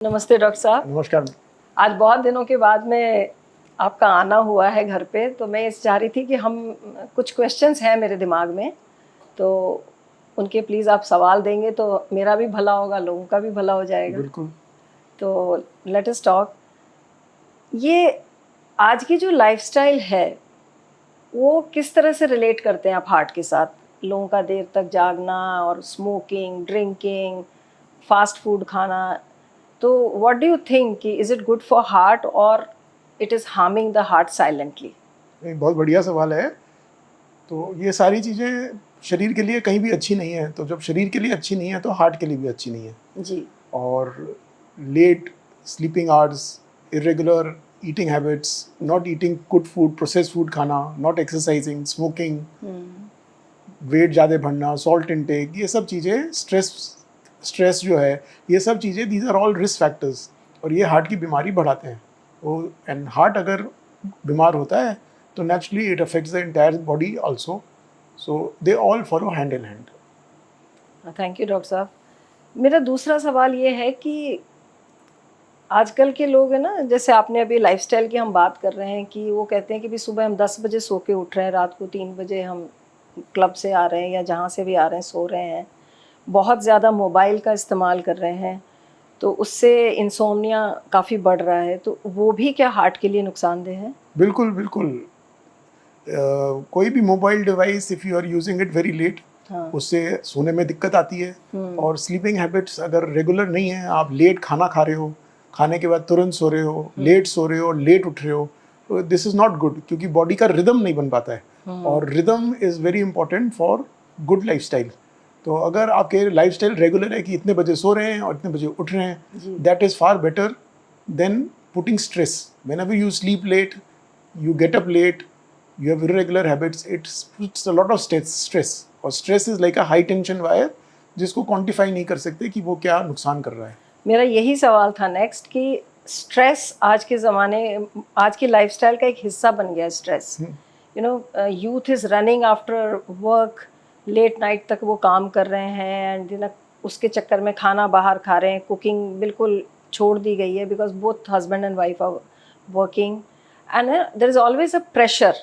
नमस्ते डॉक्टर साहब। नमस्कार। आज बहुत दिनों के बाद में आपका आना हुआ है घर पे, तो मैं ये चाह रही थी कि हम कुछ क्वेश्चंस हैं मेरे दिमाग में, तो उनके प्लीज़ आप सवाल देंगे तो मेरा भी भला होगा, लोगों का भी भला हो जाएगा। बिल्कुल। तो लेट अस टॉक। ये आज की जो लाइफ़स्टाइल है, वो किस तरह से रिलेट करते हैं आप हार्ट के साथ? लोगों का देर तक जागना और स्मोकिंग, ड्रिंकिंग, फास्ट फूड खाना। तो व्हाट डू यू थिंक कि is it good for heart और it is harming the heart silently? एक बहुत बढ़िया सवाल है। तो ये सारी चीज़ें शरीर के लिए कहीं भी अच्छी नहीं है, तो जब शरीर के लिए अच्छी नहीं है तो हार्ट के लिए भी अच्छी नहीं है। जी। और late sleeping hours, irregular eating habits, not eating good food, processed food खाना, नॉट एक्सरसाइजिंग, स्मोकिंग, वेट ज़्यादा बढ़ना, सॉल्ट इनटेक, ये सब चीज़ें स्ट्रेस जो है, ये सब चीज़ें these are all risk factors और ये हार्ट की बीमारी बढ़ाते हैं। वो एंड हार्ट अगर बीमार होता है तो naturally it affects the entire body also, so they all follow hand in hand. Thank you doctor साहब। मेरा दूसरा सवाल ये है कि आजकल के लोग है ना, जैसे आपने अभी लाइफस्टाइल की हम बात कर रहे हैं कि वो कहते हैं कि भी सुबह हम 10 बजे सो के उठ रहे हैं, रात को 3 बजे हम क्लब से आ रहे हैं या जहाँ से भी आ रहे हैं सो रहे हैं, बहुत ज़्यादा मोबाइल का इस्तेमाल कर रहे हैं, तो उससे इंसोम्निया काफ़ी बढ़ रहा है, तो वो भी क्या हार्ट के लिए नुकसानदेह है? बिल्कुल बिल्कुल। कोई भी mobile device if you are using it very late, हाँ। उससे सोने में दिक्कत आती है। और स्लीपिंग हैबिट्स अगर रेगुलर नहीं है, आप लेट खाना खा रहे हो, खाने के बाद तुरंत सो रहे हो, लेट सो रहे हो, लेट उठ रहे हो, तो दिस इज़ नॉट गुड, क्योंकि बॉडी का रिदम नहीं बन पाता है और rhythm is very important for good lifestyle. तो अगर आपके लाइफस्टाइल रेगुलर है कि इतने बजे सो रहे हैं और इतने बजे उठ रहे हैं, that is far better than putting stress. Whenever you sleep late, you get up late, you have irregular habits, it puts a lot of stress और stress is like a high tension wire जिसको quantify नहीं कर सकते कि वो क्या नुकसान कर रहा है। मेरा यही सवाल था नेक्स्ट कि स्ट्रेस आज के ज़माने, आज की लाइफस्टाइल का एक हिस्सा बन गया है stress. You know, youth is running after work, late night तक वो काम कर रहे हैं एंड यू नो उसके चक्कर में खाना बाहर खा रहे हैं, कुकिंग बिल्कुल छोड़ दी गई है because both husband and wife are working and there is always a pressure.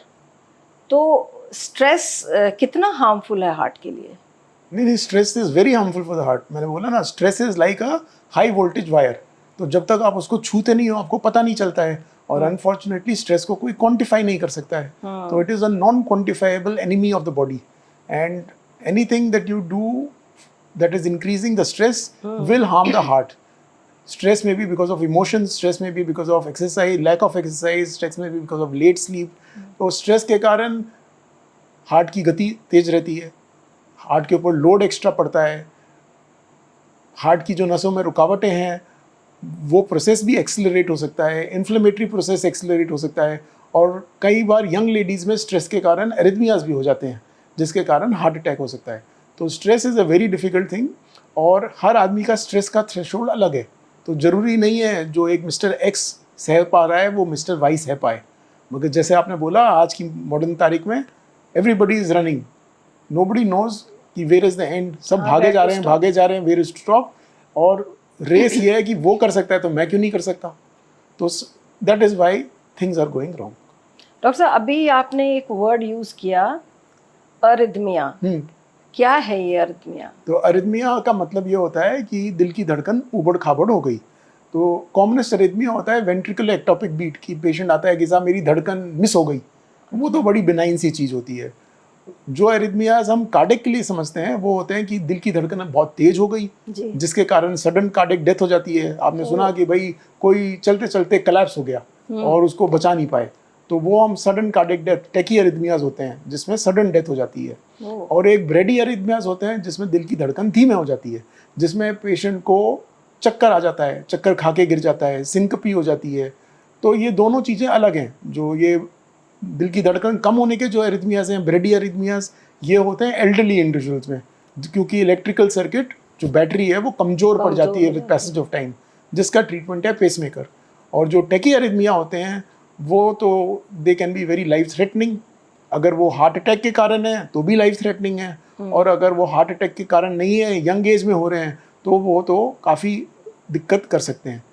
तो स्ट्रेस कितना हार्मफुल है हार्ट के लिए? नहीं, stress is very harmful for the heart. मैंने बोला ना, stress is like a high voltage wire. तो जब तक आप उसको छूते नहीं हो आपको पता नहीं चलता है और अनफॉर्चुनेटली स्ट्रेस को कोई क्वांटिफाई नहीं कर सकता है। तो it is a non quantifiable enemy of the body and anything that you do that is increasing the stress will harm the heart. Stress may be because of emotions, stress may be because of exercise, lack of exercise, stress may be because of late sleep. तो stress के कारण heart की गति तेज रहती है, heart के ऊपर load extra पड़ता है, हार्ट की जो नसों में रुकावटें हैं वो प्रोसेस भी एक्सेलरेट हो सकता है, इन्फ्लेमेटरी प्रोसेस एक्सेलरेट हो सकता है और कई बार यंग लेडीज़ में स्ट्रेस के कारण एरिथमियाज भी हो जाते हैं जिसके कारण हार्ट अटैक हो सकता है। तो stress is a very difficult thing और हर आदमी का स्ट्रेस का थ्रेशोल्ड अलग है। तो ज़रूरी नहीं है जो एक मिस्टर एक्स सह पा रहा है वो मिस्टर वाई सह पाए। मगर जैसे आपने बोला, आज की मॉडर्न तारीख में everybody is running, nobody knows कि वेयर इज़ द एंड। सब भागे जा रहे हैं, वेयर इज़ टू स्टॉप। और रेस ये है कि वो कर सकता है तो मैं क्यों नहीं कर सकता। तो that is why things are going wrong. Doctor साहब, अभी आपने एक वर्ड यूज़ किया, अरिथमिया। क्या है ये अरिथमिया? तो अरिथमिया का मतलब ये होता है कि दिल की धड़कन उबड़ खाबड़ हो गई। तो कॉमनेस्ट अरिथमिया होता है वेंट्रिकुलर एक्टोपिक बीट, की पेशेंट आता है कि साहब मेरी धड़कन मिस हो गई। वो तो बड़ी बिनाइन सी चीज़ होती है। जो अरिथमियाज हम कार्डिक के लिए समझते हैं वो होते हैं कि दिल की धड़कन बहुत तेज हो गई जिसके कारण सडन कार्डिक डेथ हो जाती है। आपने सुना कि भाई कोई चलते चलते कोलैप्स हो गया और उसको बचा नहीं पाए, तो वो हम sudden cardiac death, tachyarrhythmias होते हैं जिसमें सडन डेथ हो जाती है। और एक ब्रेडी अरिथमियाज होते हैं जिसमें दिल की धड़कन धीमे हो जाती है, जिसमें पेशेंट को चक्कर आ जाता है, चक्कर खा के गिर जाता है, सिंकपी हो जाती है। तो ये दोनों चीज़ें अलग हैं। जो ये दिल की धड़कन कम होने के जो एरिथमियाज हैं, ब्रेडी अरिथमियाज, ये होते हैं एल्डरली इंडिविजुअल्स में, क्योंकि इलेक्ट्रिकल सर्किट जो बैटरी है वो कमज़ोर पड़ जाती है विद पैसेज ऑफ टाइम, जिसका ट्रीटमेंट है पेसमेकर। और जो टैकी अरिथमिया होते हैं वो तो they can be very life threatening. अगर वो हार्ट अटैक के कारण है तो भी लाइफ थ्रेटनिंग है, और अगर वो हार्ट अटैक के कारण नहीं है, यंग एज में हो रहे हैं, तो वो तो काफ़ी दिक्कत कर सकते हैं।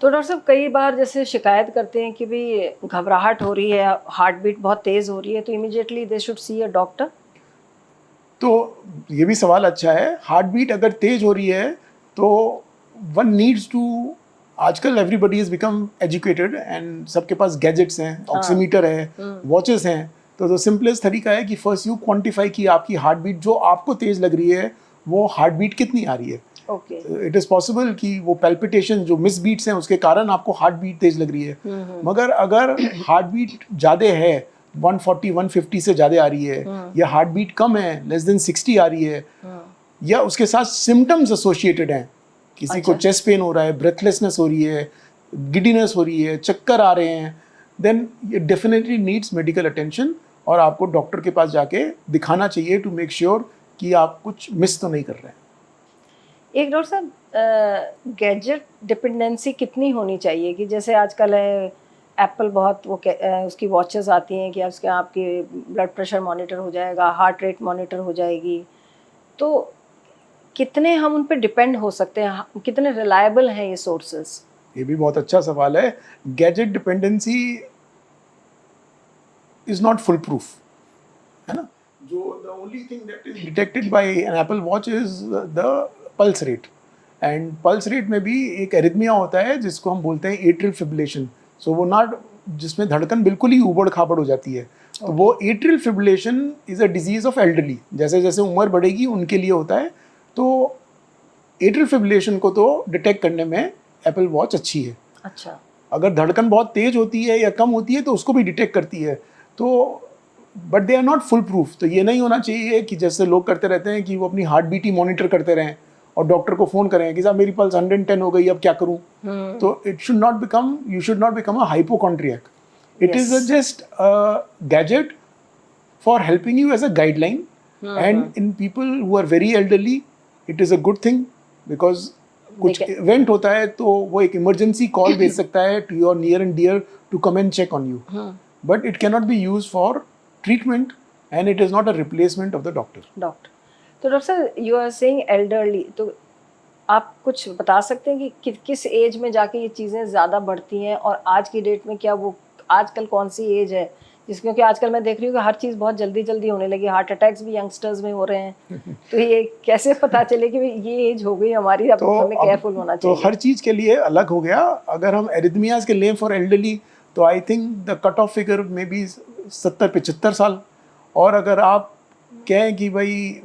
तो डॉक्टर साहब कई बार जैसे शिकायत करते हैं कि भाई घबराहट हो रही है, हार्ट बीट बहुत तेज हो रही है, तो immediately they should see a doctor. तो ये भी सवाल अच्छा है। हार्ट बीट अगर तेज हो रही है तो वन नीड्स टू, आजकल everybody is become educated and सबके पास गैजेट्स हैं, ऑक्सीमीटर है, वॉचेस हैं। तो सिंपलेस्ट तरीका है कि फर्स्ट यू क्वांटिफाई कि आपकी हार्ट बीट जो आपको तेज लग रही है वो हार्ट बीट कितनी आ रही है। ओके। इट इज़ पॉसिबल कि वो पैल्पिटेशन जो मिस बीट्स हैं उसके कारण आपको हार्ट बीट तेज लग रही है। मगर अगर हार्ट बीट ज़्यादा है, 140 150 से ज़्यादा आ रही है, या हार्ट बीट कम है, लेस देन 60 आ रही है, या उसके साथ सिम्टम्स एसोसिएटेड हैं, किसी को चेस्ट पेन हो रहा है, ब्रेथलेसनेस हो रही है, गिडीनेस हो रही है, चक्कर आ रहे हैं, देन ये डेफिनेटली नीड्स मेडिकल अटेंशन और आपको डॉक्टर के पास जाके दिखाना चाहिए टू मेक श्योर कि आप कुछ मिस तो नहीं कर रहे हैं। एक डॉक्टर साहब गैजेट डिपेंडेंसी कितनी होनी चाहिए कि जैसे आजकल है एप्पल बहुत वो उसकी वॉचेस आती हैं कि उसके आपके ब्लड प्रेशर मॉनिटर हो जाएगा, हार्ट रेट मॉनिटर हो जाएगी, तो कितने हम उन पे डिपेंड हो सकते हैं, कितने रिलायबल हैं ये सोर्सेस? ये भी बहुत अच्छा सवाल है। Gadget dependency is not foolproof, है ना। जो the only thing that is detected by an Apple watch is the pulse rate, and pulse rate में भी एक एरिथमिया होता है जिसको हम बोलते हैं एट्रियल फिब्रिलेशन। सो वो नॉट, जिसमें धड़कन बिल्कुल ही ऊबड़ खाबड़ हो जाती है। तो वो atrial fibrillation is a disease of elderly, जैसे जैसे उम्र बढ़ेगी उनके लिए होता है। तो एट्रियल फिब्रिलेशन को तो डिटेक्ट करने में एप्पल वॉच अच्छी है। अच्छा। अगर धड़कन बहुत तेज होती है या कम होती है तो उसको भी डिटेक्ट करती है। तो but they are not foolproof. तो ये नहीं होना चाहिए कि जैसे लोग करते रहते हैं कि वो अपनी हार्ट बीट ही मॉनिटर करते रहें और डॉक्टर को फोन करें कि साहब मेरी पल्स 110 हो गई, अब क्या करूं। तो it should not become, you should not become a hypochondriac. It is just a gadget for helping you as a guideline, and in people who are very elderly it is a good thing, because कुछ event होता है तो वो एक emergency call भेज सकता है to your near and dear to come and check on you, but it can not be use for treatment and it is not a replacement of the doctor. तो doctor sir you are saying elderly, तो आप कुछ बता सकते हैं कि किस as में जाके ये चीज़ें ज़्यादा बढ़ती हैं, और आज की डेट में क्या वो आजकल कौन सी एज है क्योंकि आजकल मैं देख रही हूँ कि हर चीज़ बहुत जल्दी जल्दी होने लगी, हार्ट अटैक्स भी यंगस्टर्स में हो रहे हैं। तो ये कैसे पता चले कि ये एज हो गई हमारी, अब तो हमें केयरफुल होना चाहिए? तो हर चीज़ के लिए अलग हो गया। अगर हम एरिथमियाज के लें फॉर एल्डरली तो I think the cut off figure में भी 70-75 साल। और अगर आप कहें कि भाई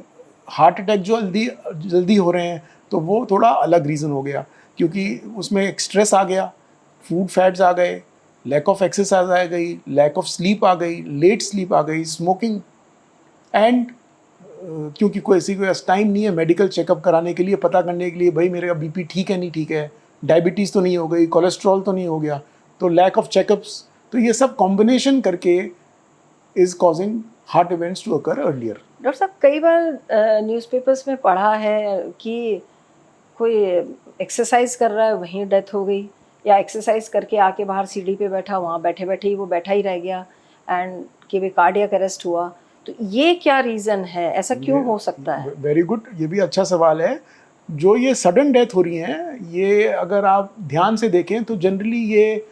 हार्ट अटैक जो जल्दी हो रहे हैं तो वो थोड़ा अलग रीज़न हो गया, क्योंकि उसमें एक स्ट्रेस आ गया, फूड फैट्स आ गए, लैक ऑफ एक्सरसाइज आ गई, लैक ऑफ स्लीप आ गई, लेट स्लीप आ गई, स्मोकिंग, एंड क्योंकि किसी को टाइम नहीं है मेडिकल चेकअप कराने के लिए, पता करने के लिए भाई मेरा बीपी ठीक है नहीं ठीक है, डायबिटीज़ तो नहीं हो गई, कोलेस्ट्रॉल तो नहीं हो गया, तो लैक ऑफ चेकअप्स। तो ये सब कॉम्बिनेशन करके is causing heart events to occur earlier. Doctor साहब कई बार न्यूज़पेपर्स में पढ़ा है कि कोई एक्सरसाइज कर रहा है वहीं डेथ हो गई, या एक्सरसाइज करके आके बाहर सीढ़ी पे बैठा, वहाँ बैठे बैठे ही वो बैठा ही रह गया एंड कि भी कार्डियक अरेस्ट हुआ। तो ये क्या रीज़न है, ऐसा क्यों हो सकता है? वेरी गुड, ये भी अच्छा सवाल है। जो ये सडन डेथ हो रही हैं, ये अगर आप ध्यान से देखें तो जनरली ये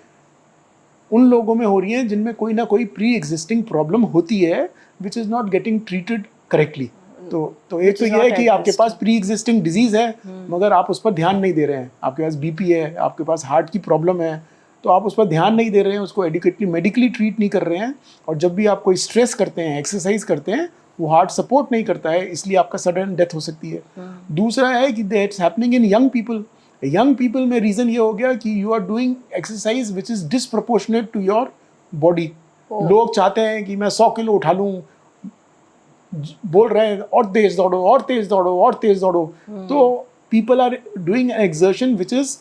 उन लोगों में हो रही हैं जिनमें कोई ना कोई प्री एग्जिस्टिंग प्रॉब्लम होती है which is not getting treated correctly. तो एक तो ये है कि आपके पास प्री एग्जिस्टिंग डिजीज़ है मगर आप उस पर ध्यान नहीं दे रहे हैं, आपके पास बीपी है, आपके पास हार्ट की प्रॉब्लम है, तो आप उस पर ध्यान नहीं दे रहे हैं, उसको एडिक्वेटली मेडिकली ट्रीट नहीं कर रहे हैं, और जब भी आप कोई स्ट्रेस करते हैं, एक्सरसाइज करते हैं, वो हार्ट सपोर्ट नहीं करता है, इसलिए आपका सडन डेथ हो सकती है। दूसरा है कि that's happening in young people. Young people में रीज़न ये हो गया कि you are doing exercise which is disproportionate to your body. लोग चाहते हैं कि मैं 100 किलो उठा लूँ, बोल रहे हैं और तेज दौड़ो और तेज दौड़ो और तेज दौड़ो, तो people are doing an exertion which is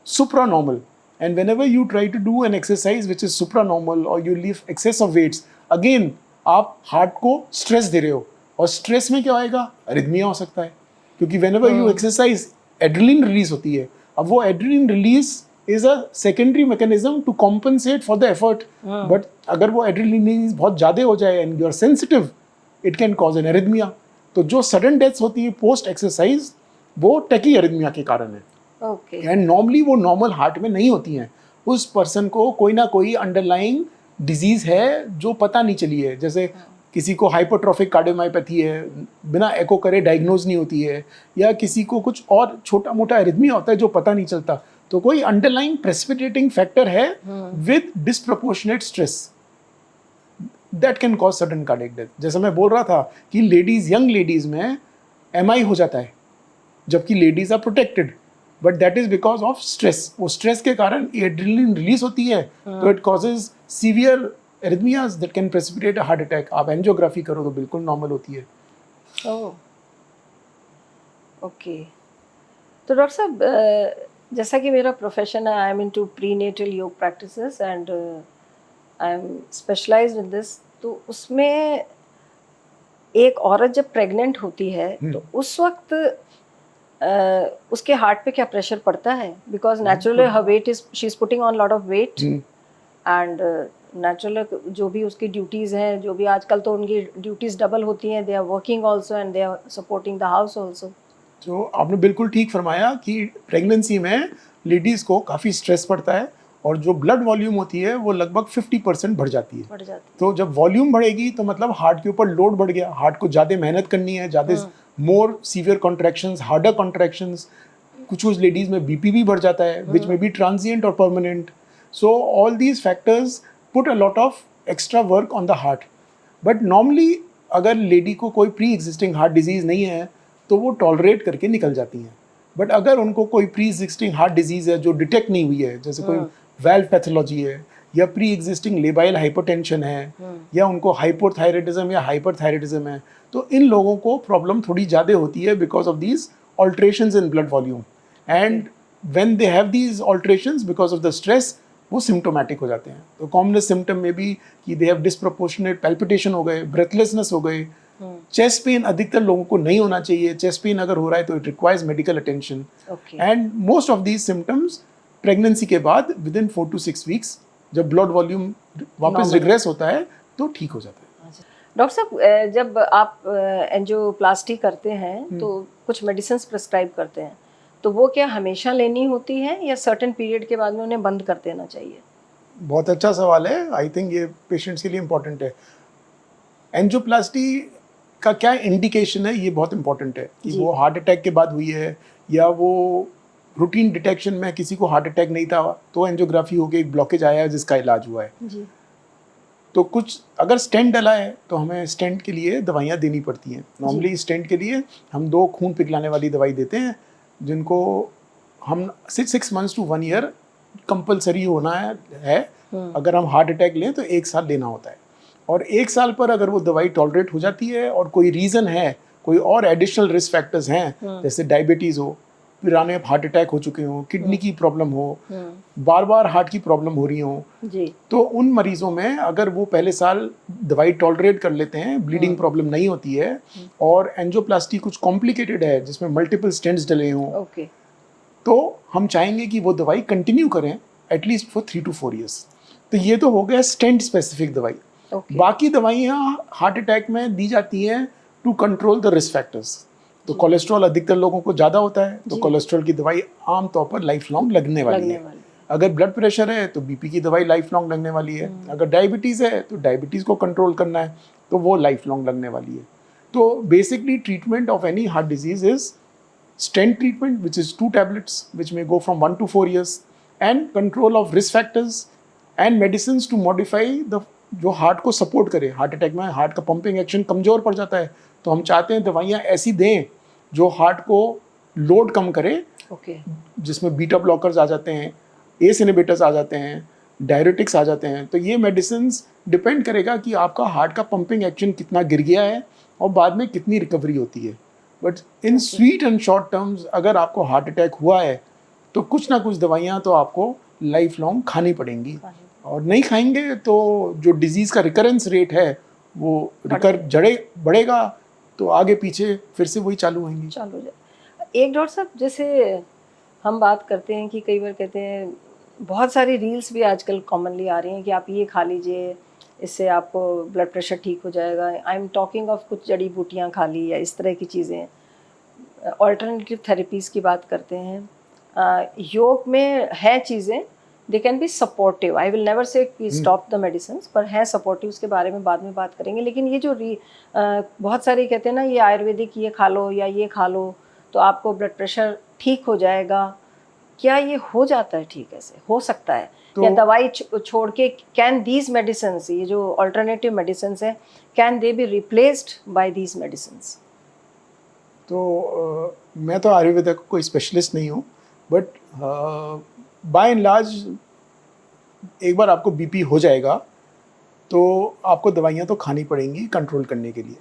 supranormal, and whenever you try to do an exercise which is supranormal or you lift excess of weights, again आप हार्ट को स्ट्रेस दे रहे हो, और स्ट्रेस में क्या आएगा, अरिथमिया हो सकता है, क्योंकि whenever you exercise adrenaline release होती है। अब वो adrenaline release is a secondary mechanism to compensate for the effort, but अगर वो एड्रेनलिन रिलीज बहुत ज़्यादा हो जाए and you are sensitive, it can cause an arrhythmia. तो जो सडन डेथ्स होती है पोस्ट एक्सरसाइज वो टैकी एरिथमिया के कारण है। ओके। एंड नॉर्मली वो नॉर्मल हार्ट में नहीं होती हैं। उस पर्सन को कोई ना कोई अंडरलाइंग डिजीज है जो पता नहीं चली है, जैसे किसी को हाइपरट्रॉफिक कार्डियोमायोपैथी है, बिना एको करे डायग्नोज नहीं होती है, या किसी को कुछ और छोटा मोटा एरिथमिया होता है जो पता नहीं चलता। तो कोई अंडरलाइंग प्रेसिपिटेटिंग फैक्टर है with disproportionate stress that can cause sudden cardiac death. जैसे मैं बोल रहा था कि लेडीज, यंग लेडीज में एमआई हो जाता है जबकि ladies are protected, but that is because of stress. वो स्ट्रेस के कारण एड्रेनलिन रिलीज होती है, तो it causes severe arrhythmias that can precipitate a heart attack. आप एंजियोग्राफी करो तो बिल्कुल नॉर्मल होती है। ओह, ओके। तो डॉक्टर साहब, जैसा कि मेरा प्रोफेशन है, I am into prenatal yoga practices and I am specialised in this. तो उसमें एक औरत जब प्रेग्नेंट होती है तो उस वक्त उसके हार्ट पे क्या प्रेशर पड़ता है? Because naturally her weight is, she is putting on lot of weight and natural जो भी उसकी ड्यूटीज़ हैं, जो भी आजकल तो उनकी ड्यूटीज़ डबल होती हैं, they are working also and they are supporting the house also. तो आपने बिल्कुल ठीक फरमाया कि प्रेगनेंसी में लेडीज को काफ़ी स्ट्रेस पड़ता है और जो ब्लड वॉल्यूम होती है वो लगभग 50% बढ़ जाती है। बढ़ जाती तो जब वॉल्यूम बढ़ेगी तो मतलब हार्ट के ऊपर लोड बढ़ गया, हार्ट को ज़्यादा मेहनत करनी है, ज़्यादा मोर सीवियर कॉन्ट्रैक्शंस, हार्डर कॉन्ट्रैक्शंस। कुछ लेडीज में बीपी भी बढ़ जाता है, विच में बी ट्रांजिएंट और permanent. So all these factors put a lot of extra work on the heart. But normally अगर लेडी को कोई प्री एग्जिस्टिंग हार्ट डिजीज़ नहीं है तो वो टॉलरेट करके निकल जाती हैं। बट अगर उनको कोई प्री एग्जिस्टिंग हार्ट डिजीज़ है जो डिटेक्ट नहीं हुई है, जैसे कोई वैल्व पैथोलॉजी है या प्री एग्जिस्टिंग लेबाइल हाइपरटेंशन है या उनको हाइपोथायराइडिज्म या हाइपरथायराइडिज्म है, तो इन लोगों को प्रॉब्लम थोड़ी ज़्यादा होती है because of these alterations in blood volume. And when they have these alterations because of the stress, वो सिम्टोमेटिक हो जाते हैं। तो कॉमनेस सिम्टम में भी कि दे हैव डिस्प्रोपोर्शनेट पैल्पिटेशन हो गए, ब्रेथलेसनेस हो गए, चेस्ट पेन अधिकतर लोगों को नहीं होना चाहिए। चेस्ट पेन अगर हो रहा है तो it requires medical attention. And most of these symptoms pregnancy के बाद विद इन 4 to 6 वीक्स जब ब्लड वॉल्यूम वापस रिग्रेस होता है तो ठीक हो जाता है। डॉक्टर साहब, जब आप एंजियोप्लास्टी करते हैं तो कुछ मेडिसिन प्रिस्क्राइब करते हैं, तो वो क्या हमेशा लेनी होती है या सर्टेन पीरियड के बाद में उन्हें बंद कर देना चाहिए? बहुत अच्छा सवाल है, आई थिंक ये पेशेंट्स के लिए इम्पोर्टेंट है। एंजियोप्लास्टी का क्या इंडिकेशन है ये बहुत इंपॉर्टेंट है कि वो हार्ट अटैक के बाद हुई है या वो रूटीन डिटेक्शन में किसी को हार्ट अटैक नहीं था तो एंजियोग्राफी हो गई, एक ब्लॉकेज आया है जिसका इलाज हुआ है। जी। तो कुछ अगर स्टेंट डला है तो हमें स्टेंट के लिए दवाइयाँ देनी पड़ती हैं। नॉर्मली स्टेंट के लिए हम 2 खून पिघलाने वाली दवाई देते हैं जिनको हम 6 months to 1 year कंपलसरी होना है। अगर हम हार्ट अटैक लें तो 1 साल लेना होता है, और 1 साल पर अगर वो दवाई टॉलरेट हो जाती है और कोई रीज़न है, कोई और एडिशनल रिस्क फैक्टर्स हैं जैसे डायबिटीज़ हो, पुराने हार्ट अटैक हो चुके हों, किडनी की प्रॉब्लम हो, बार बार हार्ट की प्रॉब्लम हो रही हो, तो उन मरीजों में अगर वो पहले साल दवाई टॉलरेट कर लेते हैं, ब्लीडिंग प्रॉब्लम नहीं होती है और एंजियोप्लास्टी कुछ कॉम्प्लिकेटेड है जिसमें मल्टीपल स्टेंट्स डले हों, तो हम चाहेंगे कि वो दवाई कंटिन्यू करें एटलीस्ट फॉर 3 to 4 years। तो ये तो हो गया स्टेंट स्पेसिफिक दवाई। बाकी दवाइयाँ हार्ट अटैक में दी जाती हैं to control the risk factors. तो कोलेस्ट्रॉल अधिकतर लोगों को ज़्यादा होता है तो कोलेस्ट्रॉल की दवाई आमतौर पर लाइफ लॉन्ग लगने वाली है। अगर ब्लड प्रेशर है तो बीपी की दवाई लाइफ लॉन्ग लगने वाली है। अगर डायबिटीज़ है तो डायबिटीज़ को कंट्रोल करना है तो वो लाइफ लॉन्ग लगने वाली है। तो basically treatment of any heart disease is stent treatment, which is 2 tablets, which may go from 1 to 4 years, and control of risk factors and medicines to modify the जो heart को support करे। Heart attack में heart का pumping action कमज़ोर पड़ जाता है तो हम चाहते हैं दवाइयाँ ऐसी दें जो हार्ट को लोड कम करे, जिसमें बीटा ब्लॉकर्स आ जाते हैं, एस इनहिबिटर्स आ जाते हैं, डायरेटिक्स आ जाते हैं। तो ये मेडिसिन्स डिपेंड करेगा कि आपका हार्ट का पंपिंग एक्शन कितना गिर गया है और बाद में कितनी रिकवरी होती है। But in sweet and short terms अगर आपको हार्ट अटैक हुआ है तो कुछ ना कुछ दवाइयाँ तो आपको लाइफ लॉन्ग खानी पड़ेंगी, और नहीं खाएंगे तो जो डिजीज़ का रिकरेंस रेट है वो बढ़ेगा तो आगे पीछे फिर से वही चालू होंगी। एक डॉक्टर साहब, जैसे हम बात करते हैं कि कई बार कहते हैं, बहुत सारी रील्स भी आजकल कॉमनली आ रही हैं कि आप ये खा लीजिए, इससे आपको ब्लड प्रेशर ठीक हो जाएगा। आई एम टॉकिंग ऑफ कुछ जड़ी बूटियाँ खा ली या इस तरह की चीज़ें। ऑल्टरनेटिव थेरेपीज़ की बात करते हैं। योग में है चीज़ें, they can be supportive, I will never say कि स्टॉप द मेडिसिन, पर है सपोर्टिव, उसके बारे में बाद में बात करेंगे। लेकिन ये जो बहुत सारे कहते हैं ना, ये आयुर्वेदिक ये खा लो या ये खा लो तो आपको ब्लड प्रेशर ठीक हो जाएगा, क्या ये हो जाता है ठीक? ऐसे हो सकता है या दवाई छोड़ के कैन दीज मेडिसिन, ये जो अल्टरनेटिव मेडिसिन है, can they be replaced by these medicine? तो मैं तो आयुर्वेदा का कोई स्पेशलिस्ट नहीं हूँ, बट बाय एंड लार्ज एक बार आपको बीपी हो जाएगा तो आपको दवाइयाँ तो खानी पड़ेंगी कंट्रोल करने के लिए।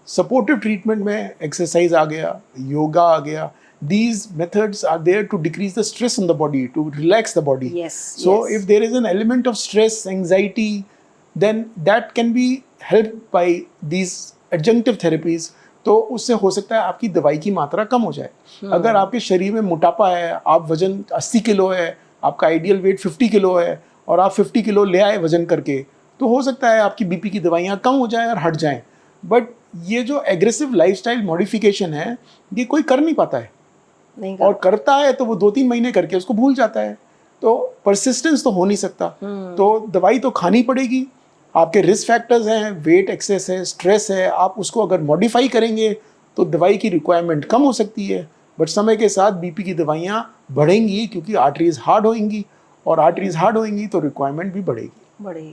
सपोर्टिव ट्रीटमेंट में एक्सरसाइज आ गया, योगा आ गया, these methods are there to decrease the stress on the body, to relax the body. Yes. So if there is an element of stress, anxiety, then that can be helped by these adjunctive therapies. तो उससे हो सकता है आपकी दवाई की मात्रा कम हो जाए। अगर आपके शरीर में मोटापा है, आप वजन 80 किलो है, आपका आइडियल वेट 50 किलो है और आप 50 किलो ले आए वजन करके, तो हो सकता है आपकी बीपी की दवाइयाँ कम हो जाए और हट जाएं। बट ये जो एग्रेसिव लाइफस्टाइल मॉडिफिकेशन है, ये कोई कर नहीं पाता है, और करता है तो वो 2-3 महीने करके उसको भूल जाता है। तो परसिस्टेंस तो हो नहीं सकता, तो दवाई तो खानी पड़ेगी। आपके रिस्क फैक्टर्स हैं, वेट एक्सेस है, स्ट्रेस है, आप उसको अगर मॉडिफाई करेंगे तो दवाई की रिक्वायरमेंट कम हो सकती है। बट समय के साथ बीपी की दवाइयाँ बढ़ेंगी क्योंकि आर्टरीज हार्ड होएंगी, और आर्टरीज हार्ड होएंगी तो रिक्वायरमेंट भी बढ़ेगी।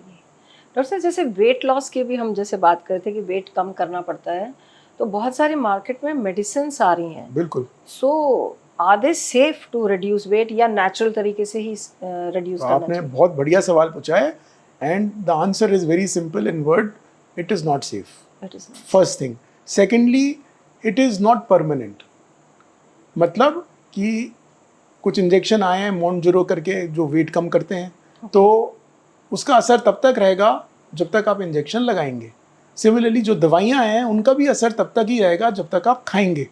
डॉक्टर साहब, जैसे वेट लॉस की भी हम जैसे बात कर रहे थे कि वेट कम करना पड़ता है, तो बहुत सारे मार्केट में मेडिसिन आ रही हैं। बिल्कुल। So are they safe to reduce weight या नेचुरल तरीके से ही रिड्यूस करना आपने बहुत बढ़िया सवाल पूछा है, and the answer is very simple in word, it is not safe. First thing. Secondly, it is not permanent. मतलब कि कुछ इंजेक्शन आए हैं मोनजुरो करके जो वेट कम करते हैं, तो उसका असर तब तक रहेगा जब तक आप इंजेक्शन लगाएंगे। सिमिलरली जो दवाइयाँ हैं उनका भी असर तब तक ही रहेगा जब तक आप खाएंगे,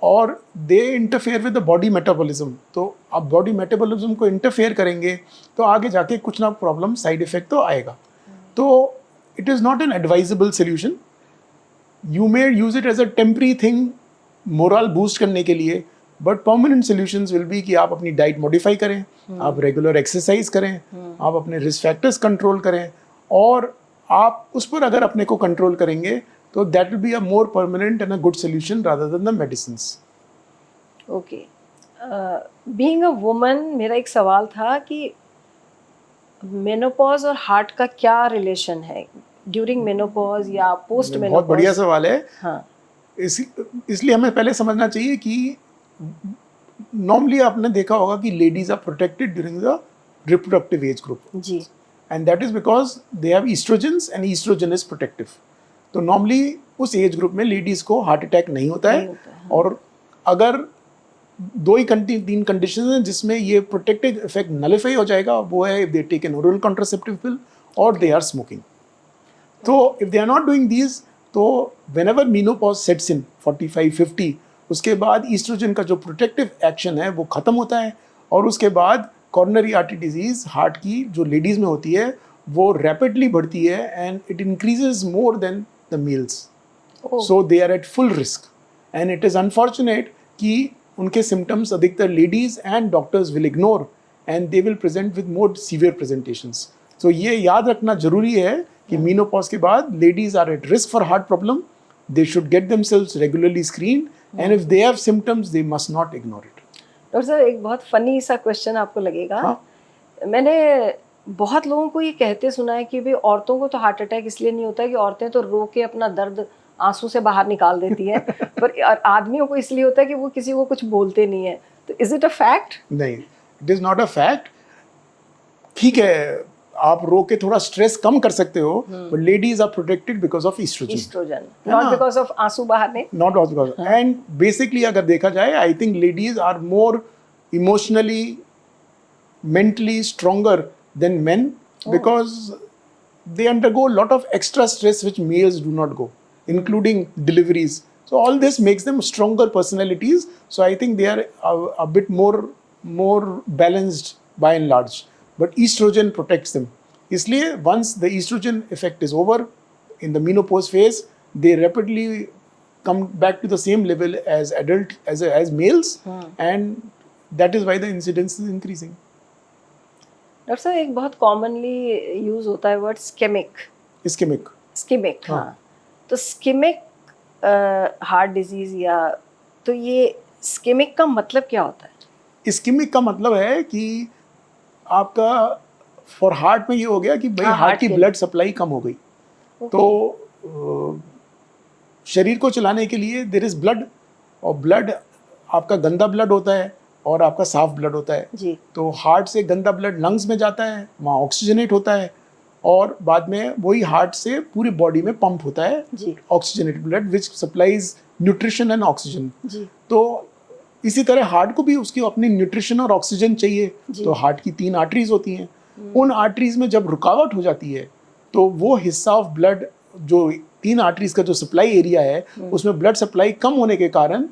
और they interfere with the body metabolism. तो आप बॉडी मेटाबॉलिज्म को इंटरफेयर करेंगे तो आगे जाके कुछ ना प्रॉब्लम, साइड इफेक्ट तो आएगा। तो it is not an advisable solution. You may use it as a temporary thing moral boost करने के लिए, but permanent solutions will be कि आप अपनी डाइट मॉडिफाई करें, आप रेगुलर एक्सरसाइज करें, आप अपने रिस्क फैक्टर्स कंट्रोल करें, और आप उस पर अगर अपने को कंट्रोल करेंगे तो that will be a more permanent and a good solution rather than the medicines. Okay, being a woman, मेरा एक सवाल था कि मेनोपॉज और हार्ट का क्या रिलेशन है ड्यूरिंग मेनोपॉज या पोस्ट मेनोपॉज? बहुत बढ़िया सवाल है। हाँ, इसलिए हमें पहले समझना चाहिए कि नॉर्मली आपने देखा होगा कि ladies are protected during the reproductive age group जी, and that is because they have estrogens and estrogen is protective. तो नॉर्मली उस एज ग्रुप में लेडीज को हार्ट अटैक नहीं होता है, और अगर 2-3 कंडीशन हैं जिसमें ये प्रोटेक्टिव इफेक्ट नलिफाई हो जाएगा, वो है if they take an oral contraceptive pill और दे आर स्मोकिंग। तो if they are not doing these, तो व्हेनेवर मेनोपॉज सेट्स इन 45-50, उसके बाद ईस्ट्रोजन का जो प्रोटेक्टिव एक्शन है वो खत्म होता है, और उसके बाद कॉर्नरी आर्टरी डिजीज हार्ट की जो लेडीज में होती है वो रैपिडली बढ़ती है, and it increases more than the males. So they are at full risk, and it is unfortunate कि उनके सिम्टम्स अधिकतर ladies and doctors will ignore, and they will present with more severe presentations. So ये याद रखना जरूरी है कि menopause के बाद ladies are at risk for heart problem, they should get themselves regularly screen, and if they have symptoms they must not ignore it. Doctor साहब, एक बहुत फनी सा क्वेश्चन आपको लगेगा। हाँ? मैंने बहुत लोगों को ये कहते सुना है कि भाई औरतों को तो हार्ट अटैक इसलिए नहीं होता है कि औरतें तो रो के अपना दर्द आंसू से बाहर निकाल देती हैं, पर आदमियों को इसलिए होता है कि वो किसी को कुछ बोलते नहीं है। तो इज इट अ फैक्ट? नहीं, it is not a fact. ठीक है, आप रो के थोड़ा स्ट्रेस कम कर सकते हो, but ladies are protected because of oestrogen, not because of आंसू बहाने, नॉट बिकॉज। एंड बेसिकली अगर देखा जाए, I think ladies are more emotionally, mentally stronger than men, because they undergo a lot of extra stress which males do not go, including deliveries. So all this makes them stronger personalities. So I think they are a bit more balanced by and large. But estrogen protects them. इसलिए once the estrogen effect is over, in the menopause phase, they rapidly come back to the same level as adult as males, and that is why the incidence is increasing. Doctor साहब एक बहुत commonly use होता है word ischaemic Ischemic. स्किमिक हाँ। हाँ तो स्किमिक heart disease या तो ये स्किमिक का मतलब क्या होता है? Ischemic का मतलब है कि आपका फॉर हार्ट में ये हो गया कि भाई हाँ, हार्ट heart की के ब्लड सप्लाई कम हो गई। तो शरीर को चलाने के लिए देयर इज ब्लड, और ब्लड आपका गंदा ब्लड होता है और आपका साफ ब्लड होता है। जी तो हार्ट से गंदा ब्लड लंग्स में जाता है, वहाँ ऑक्सीजनेट होता है, और बाद में वही हार्ट से पूरी बॉडी में पंप होता है जी oxygenated blood which supplies nutrition and oxygen. जी तो इसी तरह हार्ट को भी उसकी अपनी न्यूट्रिशन और ऑक्सीजन चाहिए। जी। तो हार्ट की 3 आर्टरीज होती हैं, उन आर्टरीज में जब रुकावट हो जाती है तो वो हिस्सा ऑफ ब्लड जो 3 आर्टरीज का जो सप्लाई एरिया है उसमें ब्लड सप्लाई कम होने के कारण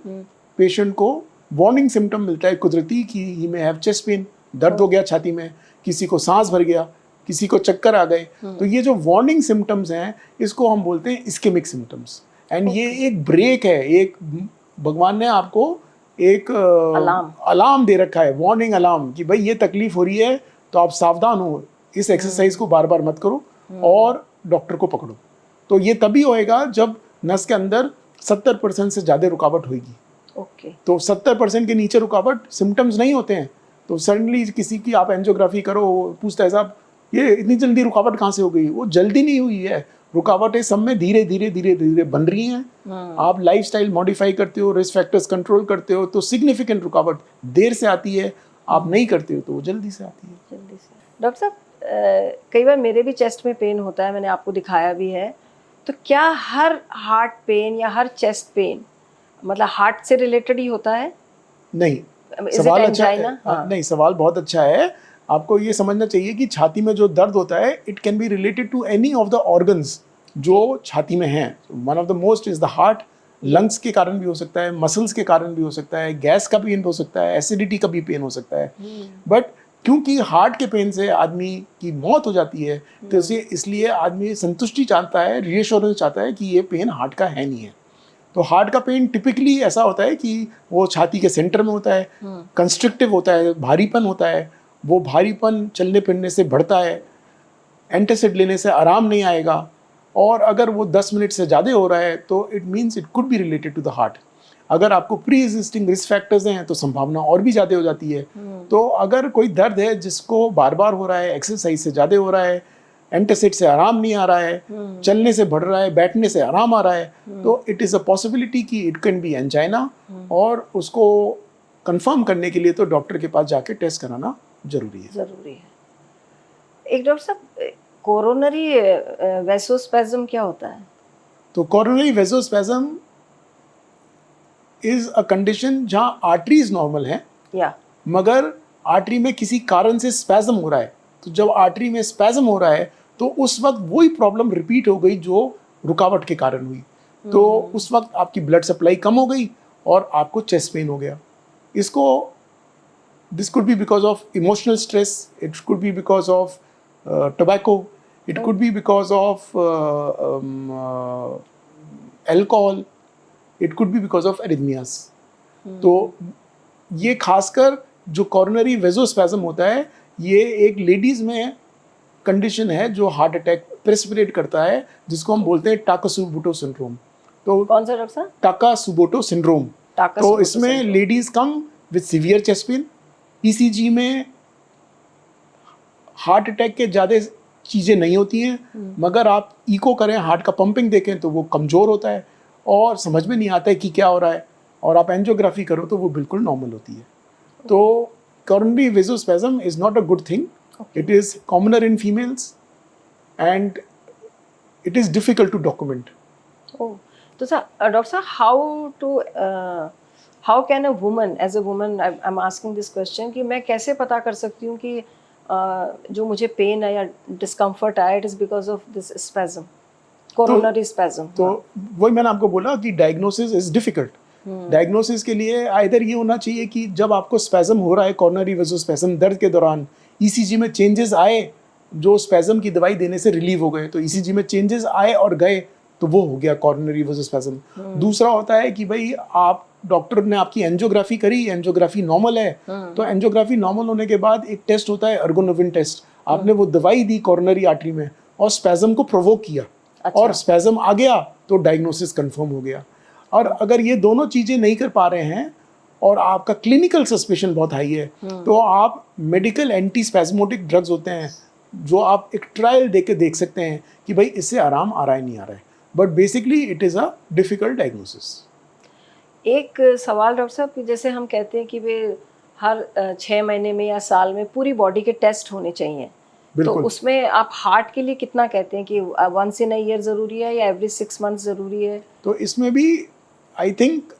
पेशेंट को वार्निंग सिम्टम मिलता है कुदरती कि ही में हैव चेस्ट पेन, दर्द हो गया छाती में, किसी को सांस भर गया, किसी को चक्कर आ गए। तो ये जो वार्निंग सिम्टम्स हैं इसको हम बोलते हैं इस्केमिक सिम्टम्स। एंड ये एक ब्रेक है, एक भगवान ने आपको एक अलार्म दे रखा है, वार्निंग अलार्म, कि भाई ये तकलीफ हो रही है तो आप सावधान हो, इस एक्सरसाइज को बार बार मत करो और डॉक्टर को पकड़ो। तो ये तभी होएगा जब नस के अंदर 70% से ज़्यादा रुकावट होगी। ओके तो 70% के नीचे रुकावट सिम्टम्स नहीं होते हैं। तो सडनली किसी की आप एंजियोग्राफी करो, पूछता है साहब ये इतनी जल्दी रुकावट कहाँ से हो गई? वो जल्दी नहीं हुई है, रुकावटें सब में धीरे धीरे धीरे धीरे बन रही हैं। आप लाइफस्टाइल मॉडिफाई करते हो, रिस्क फैक्टर्स कंट्रोल करते हो तो सिग्निफिकेंट रुकावट देर से आती है, आप नहीं करते हो तो वो जल्दी से आती है। जल्दी से। डॉक्टर साहब कई बार मेरे भी चेस्ट में पेन होता है, मैंने आपको दिखाया भी है। तो क्या हर हार्ट पेन या हर चेस्ट पेन मतलब हार्ट से रिलेटेड ही होता है? नहीं, Is it सवाल अच्छा है। angina? हाँ। नहीं, सवाल बहुत अच्छा है। आपको ये समझना चाहिए कि छाती में जो दर्द होता है it can be related to any of the organs जो छाती में हैं। One of the most is the heart. Lungs के कारण भी हो सकता है, मसल्स के कारण भी हो सकता है, गैस का पेन हो सकता है, एसिडिटी का भी पेन हो सकता है। बट क्योंकि हार्ट के पेन से आदमी की मौत हो जाती है तो इसलिए आदमी संतुष्टि चाहता है, रीअश्योरेंस चाहता है कि ये पेन हार्ट का है नहीं है। तो हार्ट का पेन टिपिकली ऐसा होता है कि वो छाती के सेंटर में होता है, कंस्ट्रिक्टिव होता है, भारीपन होता है। वो भारीपन चलने फिरने से बढ़ता है, एंटासिड लेने से आराम नहीं आएगा, और अगर वो 10 मिनट से ज़्यादा हो रहा है तो it means it could be related to the heart. अगर आपको प्री एग्जिस्टिंग रिस्क फैक्टर्स हैं तो संभावना और भी ज़्यादा हो जाती है। तो अगर कोई दर्द है जिसको बार बार हो रहा है, एक्सरसाइज से ज़्यादा हो रहा है, एंटासिड से आराम नहीं आ रहा है, चलने से बढ़ रहा है, बैठने से आराम आ रहा है, तो इट इज़ अ पॉसिबिलिटी कि इट कैन बी एंजाइना। और उसको कंफर्म करने के लिए तो डॉक्टर के पास जाके टेस्ट कराना जरूरी है। जरूरी है। एक डॉक्टर साहब कोरोनरी वेसोस्पैज्म क्या होता है? तो कोरोनरी वेसोस्पैज्म इज अ कंडीशन जहाँ आर्टरीज नॉर्मल हैं या मगर आर्टरी में किसी कारण से स्पैज्म हो रहा है। तो जब आर्टरी में स्पैज्म हो रहा है तो उस वक्त वही प्रॉब्लम रिपीट हो गई जो रुकावट के कारण हुई। तो उस वक्त आपकी ब्लड सप्लाई कम हो गई और आपको चेस्ट पेन हो गया। इसको this could be because of emotional stress, it could B because of tobacco, it could B because of alcohol, it could B because of arrhythmias. तो ये खासकर जो कोरोनरी वेसोस्पैज्म होता है ये एक लेडीज में कंडीशन है जो हार्ट अटैक प्रेसिपिटेट करता है, जिसको हम बोलते हैं टाकासुबोटो सिंड्रोम। तो कौन सा डॉक्टर साहब? टाकासुबोटो सिंड्रोम। तो इसमें ladies come with severe chest pain. ECG में हार्ट अटैक के ज़्यादा चीज़ें नहीं होती हैं, मगर आप इको करें, हार्ट का पंपिंग देखें तो वो कमज़ोर होता है और समझ में नहीं आता है कि क्या हो रहा है, और आप एंजियोग्राफी करो तो वो बिल्कुल नॉर्मल होती है। तो coronary vasospasm is not a good thing, it is commoner in females and it is difficult to document. Oh, तो सर डॉक्टर साहब how can a woman as a woman I am asking this question कि मैं कैसे पता कर सकती हूँ कि जो मुझे पेन है या डिस्कम्फर्ट आया it is because of this spasm, coronary spasm? तो वही मैंने आपको बोला कि डायग्नोसिस इज डिफिकल्ट। डायग्नोसिस के लिए आइदर ये होना चाहिए कि जब आपको स्पैज्म हो रहा है कोरोनरी वेसोस्पैज्म दर्द के दौरान ईसीजी में चेंजेस आए जो स्पैज्म की दवाई देने से रिलीव हो गए, तो ईसीजी में चेंजेस आए और गए तो वो हो गया कोरोनरी वेसोस्पैज्म। दूसरा होता है कि भाई आप डॉक्टर ने आपकी एंजियोग्राफी करी, एंजियोग्राफी नॉर्मल है, तो एंजियोग्राफी नॉर्मल होने के बाद एक टेस्ट होता है अर्गोनोविन टेस्ट। आपने वो दवाई दी कॉर्नरी आर्टरी में और स्पैज्म को प्रोवोक किया, और स्पैज्म आ गया तो डायग्नोसिस कंफर्म हो गया। और अगर ये दोनों चीजें नहीं कर पा रहे हैं और आपका क्लिनिकल सस्पेशन बहुत हाई है, तो आप मेडिकल एंटी स्पैज्मोटिक ड्रग्स होते हैं जो आप एक ट्रायल दे के देख सकते हैं कि भाई इससे आराम आ रहा है नहीं आ रहा है, but basically it is a difficult diagnosis. एक सवाल डॉक्टर साहब कि जैसे हम कहते हैं कि वे हर 6 महीने में या साल में पूरी बॉडी के टेस्ट होने चाहिए, तो उसमें आप हार्ट के लिए कितना कहते हैं कि वंस इन अ ईयर ज़रूरी है या एवरी 6 मंथ ज़रूरी है? तो इसमें भी आई थिंक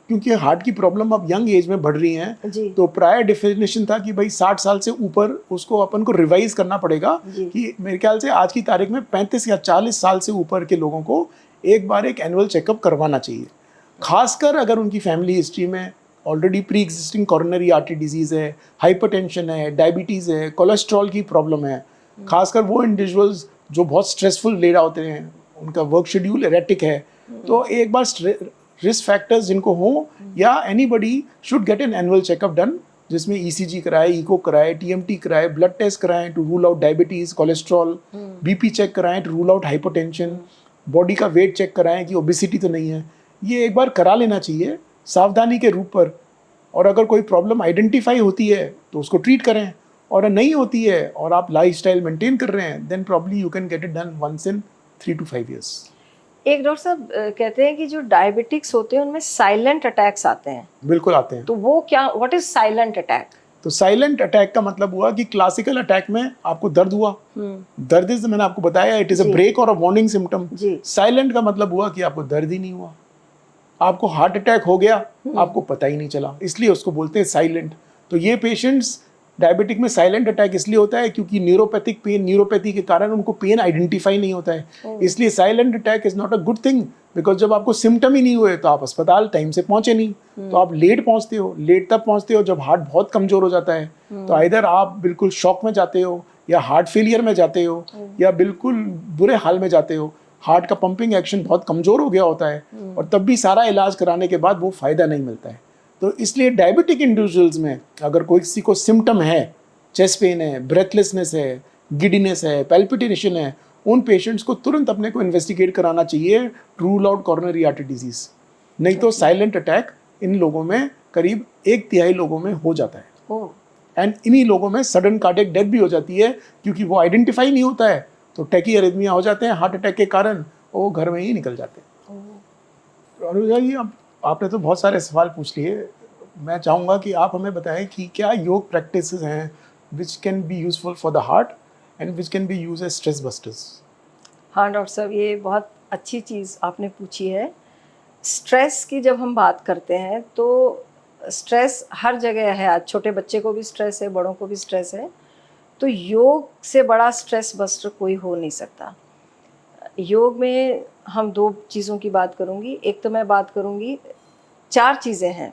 क्योंकि हार्ट की प्रॉब्लम अब यंग एज में बढ़ रही हैं, तो प्रायर डेफिनेशन था कि भाई 60 साल से ऊपर उसको अपन को रिवाइज करना पड़ेगा कि मेरे ख्याल से आज की तारीख में 35 या 40 साल से ऊपर के लोगों को एक बार एक एनुअल चेकअप करवाना चाहिए, खासकर अगर उनकी फैमिली हिस्ट्री में already pre existing coronary artery disease है, हाइपरटेंशन है, डायबिटीज़ है, कोलेस्ट्रॉल की प्रॉब्लम है, खासकर वो इंडिविजुअल्स जो बहुत स्ट्रेसफुल ले रहे होते हैं, उनका वर्क शेड्यूल एरेटिक है, तो एक बार रिस्क फैक्टर्स जिनको हो या anybody should get an annual checkup done, जिसमें ईसीजी कराए, इको कराए, टीएमटी कराए, ब्लड टेस्ट कराएं to rule out diabetes, cholesterol, BP check कराएं to rule out hypertension, body का वेट चेक कराएं कि ओबेसिटी तो नहीं है। ये एक बार करा लेना चाहिए सावधानी के रूप पर, और अगर कोई प्रॉब्लम आइडेंटिफाई होती है तो उसको ट्रीट करें, और नहीं होती है और आप लाइफस्टाइल मेंटेन कर रहे हैं, then probably you can get it done once in 3 to 5 years। एक डॉक्टर साहब कहते हैं कि जो डायबिटिक्स होते हैं उनमें साइलेंट अटैक्स आते हैं। बिल्कुल आते हैं। तो वो क्या, व्हाट इज साइलेंट अटैक? तो साइलेंट अटैक का मतलब हुआ कि क्लासिकल अटैक में आपको दर्द हुआ, दर्द इज, मैंने आपको बताया, इट इज अ ब्रेक और अ वार्निंग सिम्टम। साइलेंट का मतलब हुआ कि आपको दर्द ही नहीं हुआ, आपको हार्ट अटैक हो गया, आपको पता ही नहीं चला, इसलिए उसको बोलते हैं साइलेंट। तो ये पेशेंट्स डायबिटिक में साइलेंट अटैक इसलिए होता है क्योंकि न्यूरोपैथिक पेन, न्यूरोपैथी के कारण उनको पेन आइडेंटिफाई नहीं होता है, इसलिए silent attack is not a good thing, because जब आपको सिम्टम ही नहीं हुए तो आप अस्पताल टाइम से पहुंचे नहीं, तो आप लेट पहुंचते हो। लेट तब पहुंचते हो जब हार्ट बहुत कमजोर हो जाता है, तो आइदर आप बिल्कुल शॉक में जाते हो, या हार्ट फेलियर में जाते हो, या बिल्कुल बुरे हाल में जाते हो, हार्ट का पंपिंग एक्शन बहुत कमजोर हो गया होता है, और तब भी सारा इलाज कराने के बाद वो फायदा नहीं मिलता है। तो इसलिए डायबिटिक इंडिविजुअल्स में अगर कोई किसी को सिम्टम है, चेस्ट पेन है, ब्रेथलेसनेस है, गिडीनेस है, पैल्पिटेशन है, उन पेशेंट्स को तुरंत अपने को इन्वेस्टिगेट कराना चाहिए, rule out coronary artery disease. नहीं तो साइलेंट अटैक इन लोगों में करीब 1/3 लोगों में हो जाता है, एंड इन्हीं लोगों में सडन कार्डियक डेथ भी हो जाती है, क्योंकि वो आइडेंटिफाई नहीं होता है, तो टैकीअरिथमिया हो जाते हैं हार्ट अटैक के कारण, वो घर में ही निकल जाते हैं। और ये आपने तो बहुत सारे सवाल पूछ लिए, मैं चाहूँगा कि आप हमें बताएं कि क्या योग प्रैक्टिसेस हैं which can be useful for the heart and which can be use as stress busters. हाँ डॉक्टर साहब, ये बहुत अच्छी चीज़ आपने पूछी है। स्ट्रेस की जब हम बात करते हैं तो स्ट्रेस हर जगह है, आज छोटे बच्चे को भी स्ट्रेस है, बड़ों को भी स्ट्रेस है, तो योग से बड़ा स्ट्रेस बस्टर कोई हो नहीं सकता। योग में हम 2 चीज़ों की बात करूँगी। एक तो मैं बात करूँगी, 4 चीज़ें हैं,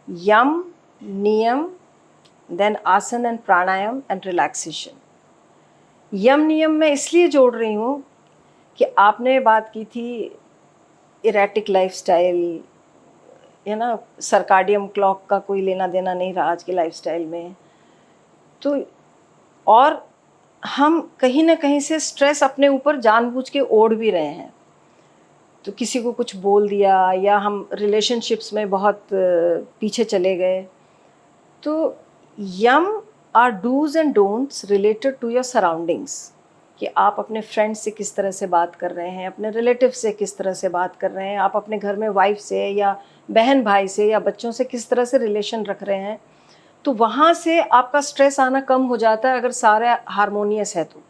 यम, नियम, देन आसन एंड प्राणायाम एंड रिलैक्सेशन। यम नियम मैं इसलिए जोड़ रही हूँ कि आपने बात की थी इरेटिक लाइफस्टाइल, है ना, सर्काडियम क्लॉक का कोई लेना देना नहीं रहा आज के लाइफस्टाइल में, तो और हम कहीं ना कहीं से स्ट्रेस अपने ऊपर जानबूझ के ओढ़ भी रहे हैं। तो किसी को कुछ बोल दिया, या हम रिलेशनशिप्स में बहुत पीछे चले गए। तो yama are dos and don'ts related to your surroundings, कि आप अपने फ्रेंड्स से किस तरह से बात कर रहे हैं, अपने रिलेटिव से किस तरह से बात कर रहे हैं, आप अपने घर में वाइफ से या बहन भाई से या बच्चों से किस तरह से रिलेशन रख रहे हैं, तो वहाँ से आपका स्ट्रेस आना कम हो जाता है अगर सारा हारमोनियस है तो।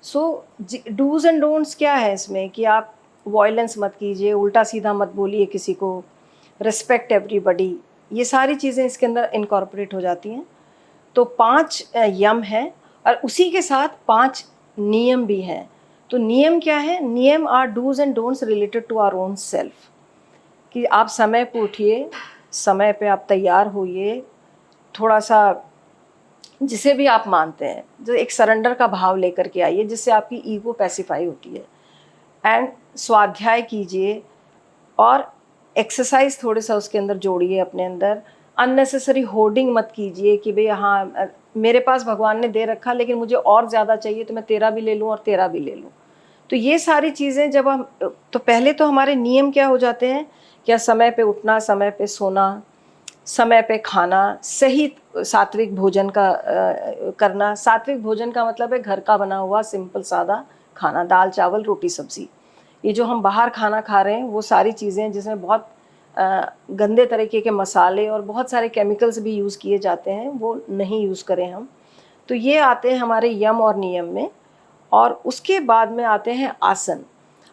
सो डूज एंड डोंट्स क्या है इसमें, कि आप वॉयलेंस मत कीजिए, उल्टा सीधा मत बोलिए किसी को, रिस्पेक्ट एवरीबडी, ये सारी चीज़ें इसके अंदर इनकॉर्पोरेट हो जाती हैं। तो 5 यम है और उसी के साथ 5 नियम भी हैं। तो नियम क्या है? Niyama are dos and don'ts related to our own self, कि आप समय पे उठिए, समय पे आप तैयार होइए, थोड़ा सा जिसे भी आप मानते हैं, जो एक सरेंडर का भाव लेकर के आइए, जिससे आपकी ईगो पैसिफाई होती है, एंड स्वाध्याय कीजिए, और एक्सरसाइज थोड़ा सा उसके अंदर जोड़िए अपने अंदर। अननेसेसरी होर्डिंग मत कीजिए कि भाई हाँ मेरे पास भगवान ने दे रखा लेकिन मुझे और ज़्यादा चाहिए तो मैं तेरा भी ले लूँ और तेरा भी ले लूँ। तो ये सारी चीज़ें जब हम, तो पहले तो हमारे नियम क्या हो जाते हैं, क्या समय पे उठना, समय पे सोना, समय पे खाना, सही सात्विक भोजन का करना। सात्विक भोजन का मतलब है घर का बना हुआ सिंपल सादा खाना, दाल चावल रोटी सब्जी। ये जो हम बाहर खाना खा रहे हैं वो सारी चीज़ें जिसमें बहुत गंदे तरीके के मसाले और बहुत सारे केमिकल्स भी यूज़ किए जाते हैं, वो नहीं यूज़ करें हम। तो ये आते हैं हमारे यम और नियम में। और उसके बाद में आते हैं आसन।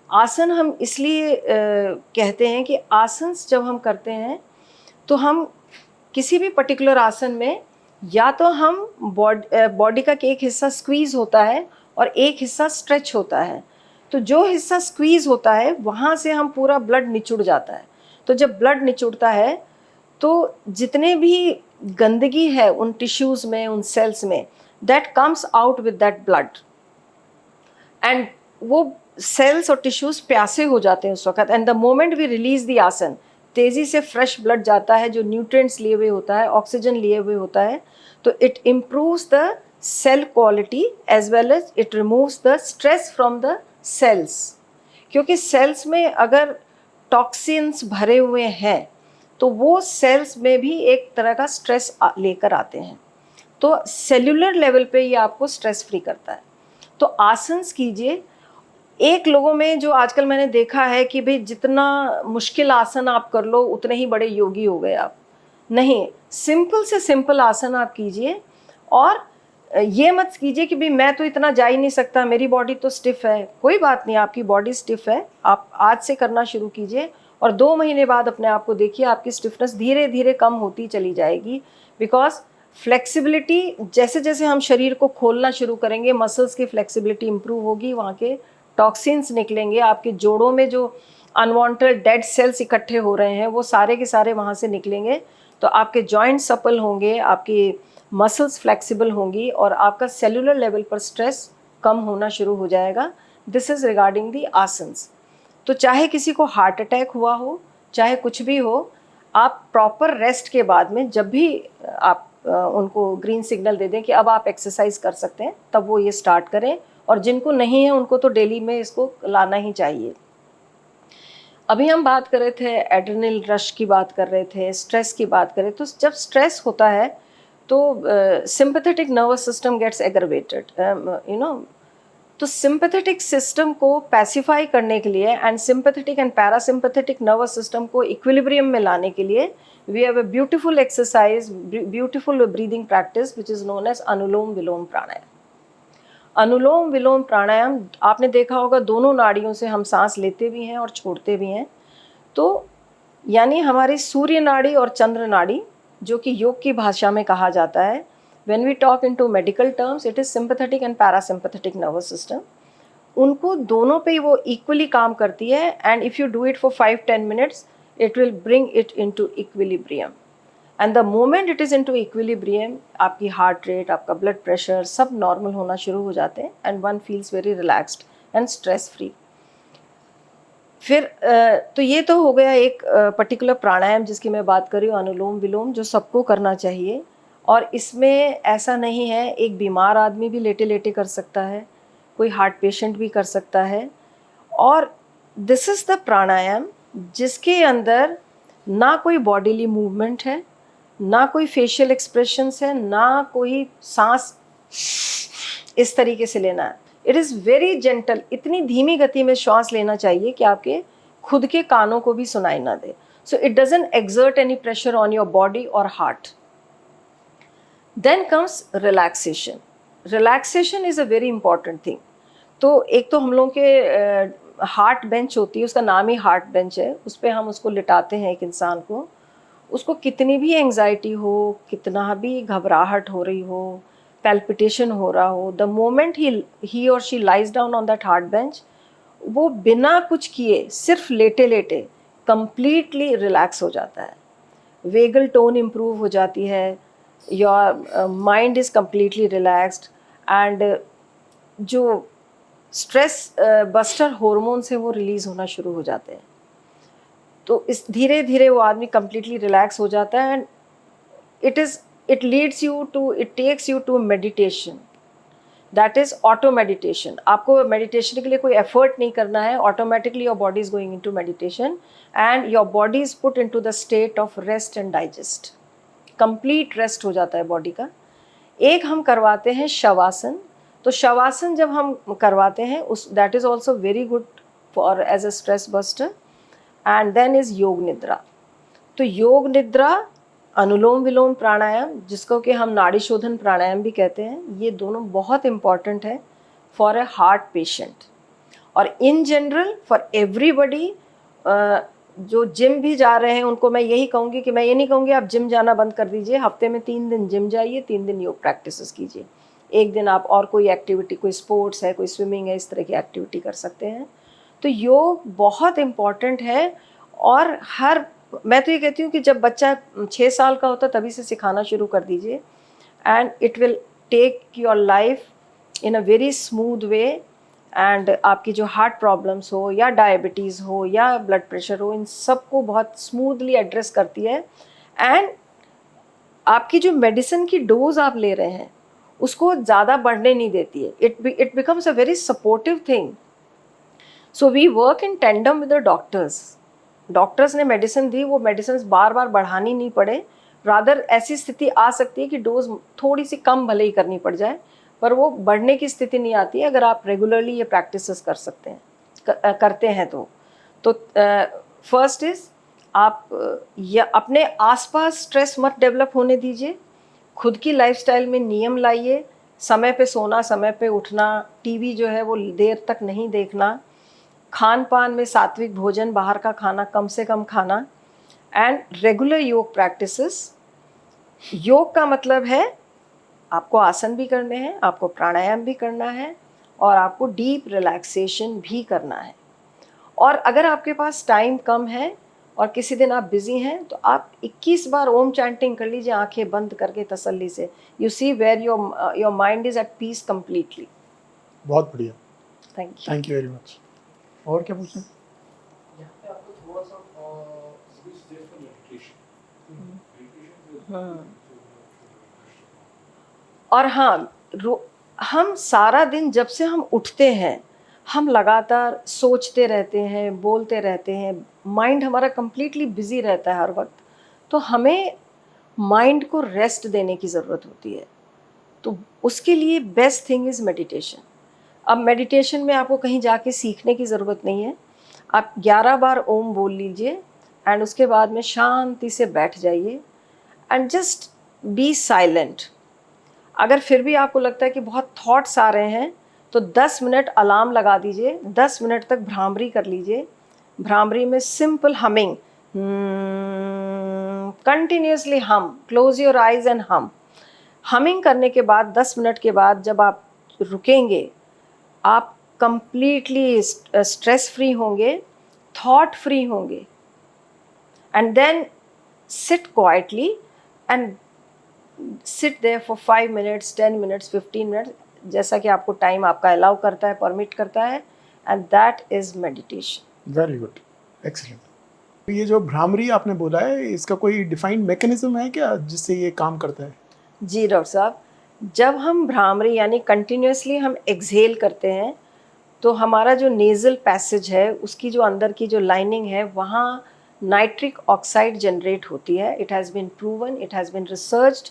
आसन हम इसलिए कहते हैं कि आसन जब हम करते हैं तो हम किसी भी पर्टिकुलर आसन में या तो हम बॉडी का एक हिस्सा स्क्वीज़ होता है और एक हिस्सा स्ट्रेच होता है। तो जो हिस्सा स्क्वीज़ होता है वहाँ से हम पूरा ब्लड निचुड़ जाता है। तो जब ब्लड निचुड़ता है तो जितने भी गंदगी है उन टिश्यूज़ में, उन सेल्स में, that comes out with that blood. And वो सेल्स और टिश्यूज़ प्यासे हो जाते हैं उस वक्त। And the moment we release the asana, तेज़ी से फ्रेश ब्लड जाता है जो न्यूट्रिएंट्स लिए हुए होता है, ऑक्सीजन लिए हुए होता है। तो it improves the cell quality as well as it removes the stress from the cells. क्योंकि सेल्स में अगर टॉक्सिन्स भरे हुए हैं तो वो सेल्स में भी एक तरह का स्ट्रेस लेकर आते हैं। तो सेल्यूलर लेवल पे ये आपको स्ट्रेस फ्री करता है। तो आसन्स कीजिए। एक लोगों में जो आजकल मैंने देखा है कि भाई जितना मुश्किल आसन आप कर लो उतने ही बड़े योगी हो गए आप। नहीं, सिंपल से सिंपल आसन आप कीजिए। और ये मत कीजिए कि भाई मैं तो इतना जा ही नहीं सकता, मेरी बॉडी तो स्टिफ है। कोई बात नहीं, आपकी बॉडी स्टिफ है, आप आज से करना शुरू कीजिए और 2 महीने बाद अपने आप को देखिए आपकी स्टिफनेस धीरे धीरे कम होती चली जाएगी। बिकॉज फ्लेक्सिबिलिटी, जैसे जैसे हम शरीर को खोलना शुरू करेंगे मसल्स की फ्लेक्सिबिलिटी इंप्रूव होगी, वहाँ के टॉक्सिन्स निकलेंगे, आपके जोड़ों में जो अनवांटेड डेड सेल्स इकट्ठे हो रहे हैं वो सारे के सारे वहाँ से निकलेंगे। तो आपके जॉइंट सपल होंगे, आपकी मसल्स फ्लेक्सिबल होंगी और आपका सेलुलर लेवल पर स्ट्रेस कम होना शुरू हो जाएगा। This is regarding the asanas. तो चाहे किसी को हार्ट अटैक हुआ हो, चाहे कुछ भी हो, आप प्रॉपर रेस्ट के बाद में जब भी आप उनको ग्रीन सिग्नल दे दें कि अब आप एक्सरसाइज कर सकते हैं, तब वो ये स्टार्ट करें। और जिनको नहीं है उनको तो डेली में इसको लाना ही चाहिए। अभी हम बात कर रहे थे एड्रेनल रश की बात कर रहे थे, स्ट्रेस की बात करें। तो जब स्ट्रेस होता है तो sympathetic nervous system gets aggravated, तो सिंपैथेटिक सिस्टम को पैसिफाई करने के लिए and sympathetic and parasympathetic nervous system को इक्विलिब्रियम में लाने के लिए we have a beautiful exercise, beautiful breathing practice which is known as anulom vilom pranayama. Anulom vilom pranayama आपने देखा होगा, दोनों नाड़ियों से हम सांस लेते भी हैं और छोड़ते भी हैं। तो यानी हमारी सूर्य नाड़ी और चंद्र नाड़ी, जो कि योग की भाषा में कहा जाता है, when we talk into medical terms it is sympathetic and parasympathetic nervous system, उनको दोनों पे वो इक्वली काम करती है। And if you do it for 5-10 minutes it will bring it into equilibrium. And the moment it is into equilibrium, आपकी heart rate, आपका blood pressure सब नॉर्मल होना शुरू हो जाते हैं and one feels very relaxed and stress free. फिर तो ये तो हो गया एक पर्टिकुलर प्राणायाम जिसकी मैं बात कर रही हूँ, अनुलोम विलोम, जो सबको करना चाहिए। और इसमें ऐसा नहीं है, एक बीमार आदमी भी लेटे लेटे कर सकता है, कोई हार्ट पेशेंट भी कर सकता है। और दिस इज़ द प्राणायाम जिसके अंदर ना कोई बॉडीली मूवमेंट है, ना कोई फेशियल एक्सप्रेशंस है, ना कोई सांस इस तरीके से लेना है। इट इज़ वेरी जेंटल, इतनी धीमी गति में श्वास लेना चाहिए कि आपके खुद के कानों को भी सुनाई ना दे। So it doesn't exert any pressure on your body और heart. Then comes relaxation. Relaxation is a very important thing. तो एक तो हम लोगों के हार्ट बेंच होती है, उसका नाम ही हार्ट बेंच है, उस पर हम उसको लिटाते हैं एक इंसान को। उसको कितनी भी एंग्जाइटी हो, कितना भी घबराहट हो रही हो, पैल्पिटेशन हो रहा हो, द मोमेंट ही और she lies down on that heart bench, वो बिना कुछ किए सिर्फ लेटे लेटे कंप्लीटली रिलैक्स हो जाता है। वेगल टोन इम्प्रूव हो जाती है, your mind is completely relaxed and जो स्ट्रेस बस्टर हॉर्मोन्स हैं वो रिलीज़ होना शुरू हो जाते हैं। तो इस धीरे धीरे वो आदमी कम्प्लीटली रिलैक्स हो जाता है and it takes you to meditation, that is auto meditation. आपको मेडिटेशन के लिए कोई एफर्ट नहीं करना है, automatically your body is going into meditation and your body is put into the state of rest and digest, complete rest हो जाता है बॉडी का। एक हम करवाते हैं शवासन। तो शवासन जब हम करवाते हैं उस that is also very good for as a stress buster. And then is yoga nidra. तो योग निद्रा, अनुलोम विलोम प्राणायाम, जिसको कि हम नाड़ी शोधन प्राणायाम भी कहते हैं, ये दोनों बहुत इम्पॉर्टेंट है फॉर ए हार्ट पेशेंट और इन जनरल फॉर एवरीबडी। जो जिम भी जा रहे हैं उनको मैं यही कहूँगी कि मैं ये नहीं कहूँगी आप जिम जाना बंद कर दीजिए, हफ्ते में 3 दिन जिम जाइए, 3 दिन योग प्रैक्टिसेस कीजिए, एक दिन आप और कोई एक्टिविटी, कोई स्पोर्ट्स है, कोई स्विमिंग है, इस तरह की एक्टिविटी कर सकते हैं। तो योग बहुत इम्पॉर्टेंट है। और मैं तो ये कहती हूँ कि जब बच्चा 6 साल का होता है तभी से सिखाना शुरू कर दीजिए and it will take your life in a very smooth way. And आपकी जो हार्ट प्रॉब्लम्स हो या डायबिटीज़ हो या ब्लड प्रेशर हो, इन सब को बहुत स्मूथली एड्रेस करती है। एंड आपकी जो मेडिसिन की डोज आप ले रहे हैं उसको ज़्यादा बढ़ने नहीं देती है। It becomes a very supportive thing. So we work in tandem with the doctors ने मेडिसिन दी, वो मेडिसिन बार बार बढ़ानी नहीं पड़े, रादर ऐसी स्थिति आ सकती है कि डोज थोड़ी सी कम भले ही करनी पड़ जाए, पर वो बढ़ने की स्थिति नहीं आती है अगर आप रेगुलरली ये प्रैक्टिसेस कर सकते हैं, करते हैं तो फर्स्ट इज आप या अपने आसपास स्ट्रेस मत डेवलप होने दीजिए, खुद की लाइफस्टाइल में नियम लाइए, समय पे सोना, समय पे उठना, टीवी जो है वो देर तक नहीं देखना, खान पान में सात्विक भोजन, बाहर का खाना कम से कम खाना एंड रेगुलर योग प्रैक्टिसेस। योग का मतलब है आपको आसन भी करने हैं, आपको प्राणायाम भी करना है और आपको डीप रिलैक्सेशन भी करना है। और अगर आपके पास टाइम कम है और किसी दिन आप बिजी हैं तो आप 21 बार ओम चैंटिंग कर लीजिए आंखें बंद करके तसल्ली से। You see where your mind is at peace completely. बहुत बढ़िया, थैंक यू वेरी मच। और क्या पूछना है? यहाँ पे आपको थोड़ा सा स्विच देर फॉर मेडिटेशन। और हाँ, हम सारा दिन जब से हम उठते हैं हम लगातार सोचते रहते हैं, बोलते रहते हैं, माइंड हमारा कंप्लीटली बिजी रहता है हर वक्त। तो हमें माइंड को रेस्ट देने की ज़रूरत होती है। तो उसके लिए बेस्ट थिंग इज़ मेडिटेशन। अब मेडिटेशन में आपको कहीं जाके सीखने की ज़रूरत नहीं है। आप 11 बार ओम बोल लीजिए एंड उसके बाद में शांति से बैठ जाइए एंड जस्ट बी साइलेंट। अगर फिर भी आपको लगता है कि बहुत थॉट्स आ रहे हैं तो 10 मिनट अलार्म लगा दीजिए, 10 मिनट तक भ्रामरी कर लीजिए। भ्रामरी में सिंपल हमिंग, कंटिन्यूसली हम, close your eyes and humming करने के बाद 10 मिनट के बाद जब आप रुकेंगे आप कंप्लीटली स्ट्रेस फ्री होंगे, थॉट फ्री होंगे and then sit quietly and sit there for 5 minutes, 10 minutes, 15 minutes, जैसा कि आपको टाइम आपका अलाउ करता है, परमिट करता है, and that is meditation. Very good, excellent. ये जो भ्रामरी आपने बोला है, इसका कोई डिफाइंड मैकेनिज्म है क्या जिससे ये काम करता है? जी डॉक्टर साहब, जब हम भ्रामरी यानी कंटिन्यूसली हम एक्सहेल करते हैं तो हमारा जो नेज़ल पैसेज है उसकी जो अंदर की जो लाइनिंग है वहाँ नाइट्रिक ऑक्साइड जनरेट होती है। It has been proven, it has been researched.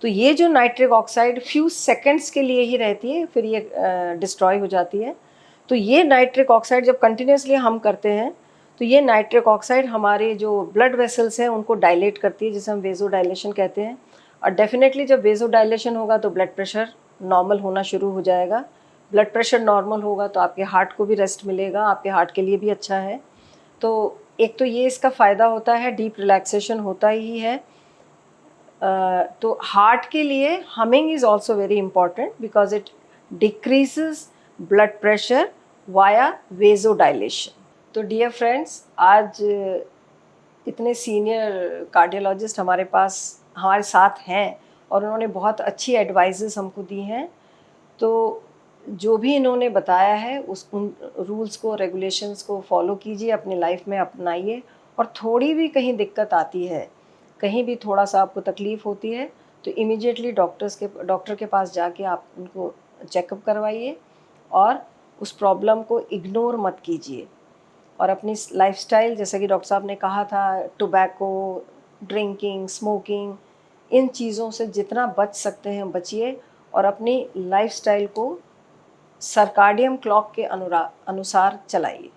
तो ये जो नाइट्रिक ऑक्साइड फ्यू सेकंड्स के लिए ही रहती है, फिर ये डिस्ट्रॉय हो जाती है। तो ये नाइट्रिक ऑक्साइड जब कंटिन्यूसली हम करते हैं तो ये नाइट्रिक ऑक्साइड हमारे जो ब्लड वेसल्स हैं उनको डायलेट करती है, जिसे हम वेजो डायलेशन कहते हैं। और डेफिनेटली जब वेजो डायलेशन होगा तो ब्लड प्रेशर नॉर्मल होना शुरू हो जाएगा। ब्लड प्रेशर नॉर्मल होगा तो आपके हार्ट को भी रेस्ट मिलेगा, आपके हार्ट के लिए भी अच्छा है। तो एक तो ये इसका फ़ायदा होता है, डीप रिलैक्सेशन होता ही है। तो हार्ट के लिए humming is also very important because it decreases blood pressure via vasodilation. तो डियर फ्रेंड्स, आज इतने सीनियर कार्डियोलॉजिस्ट हमारे साथ हैं और उन्होंने बहुत अच्छी एडवाइजेस हमको दी हैं। तो जो भी इन्होंने बताया है उन रूल्स को, रेगुलेशंस को फॉलो कीजिए, अपनी लाइफ में अपनाइए और थोड़ी भी कहीं दिक्कत आती है, कहीं भी थोड़ा सा आपको तकलीफ होती है, तो इमीडिएटली डॉक्टर के पास जाके आप उनको चेकअप करवाइए और उस प्रॉब्लम को इग्नोर मत कीजिए। और अपनी लाइफस्टाइल, जैसा कि डॉक्टर साहब ने कहा था, टोबैको, ड्रिंकिंग, स्मोकिंग, इन चीज़ों से जितना बच सकते हैं बचिए और अपनी लाइफस्टाइल को सर्काडियन क्लॉक के अनुसार चलाइए।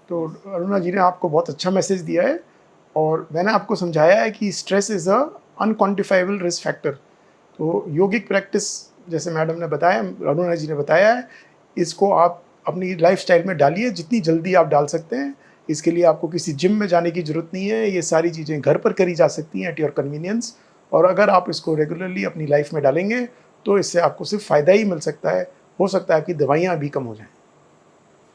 तो अरुणा जी ने आपको बहुत अच्छा मैसेज दिया है और मैंने आपको समझाया है कि stress is a unquantifiable risk factor. तो योगिक प्रैक्टिस जैसे मैडम ने बताया, अरुणा जी ने बताया है, इसको आप अपनी लाइफस्टाइल में डालिए जितनी जल्दी आप डाल सकते हैं। इसके लिए आपको किसी जिम में जाने की ज़रूरत नहीं है, ये सारी चीज़ें घर पर करी जा सकती हैं एट योर कन्वीनियंस। और अगर आप इसको रेगुलरली अपनी लाइफ में डालेंगे तो इससे आपको सिर्फ फ़ायदा ही मिल सकता है। हो सकता है आपकी दवाइयाँ भी कम हो जाएँ।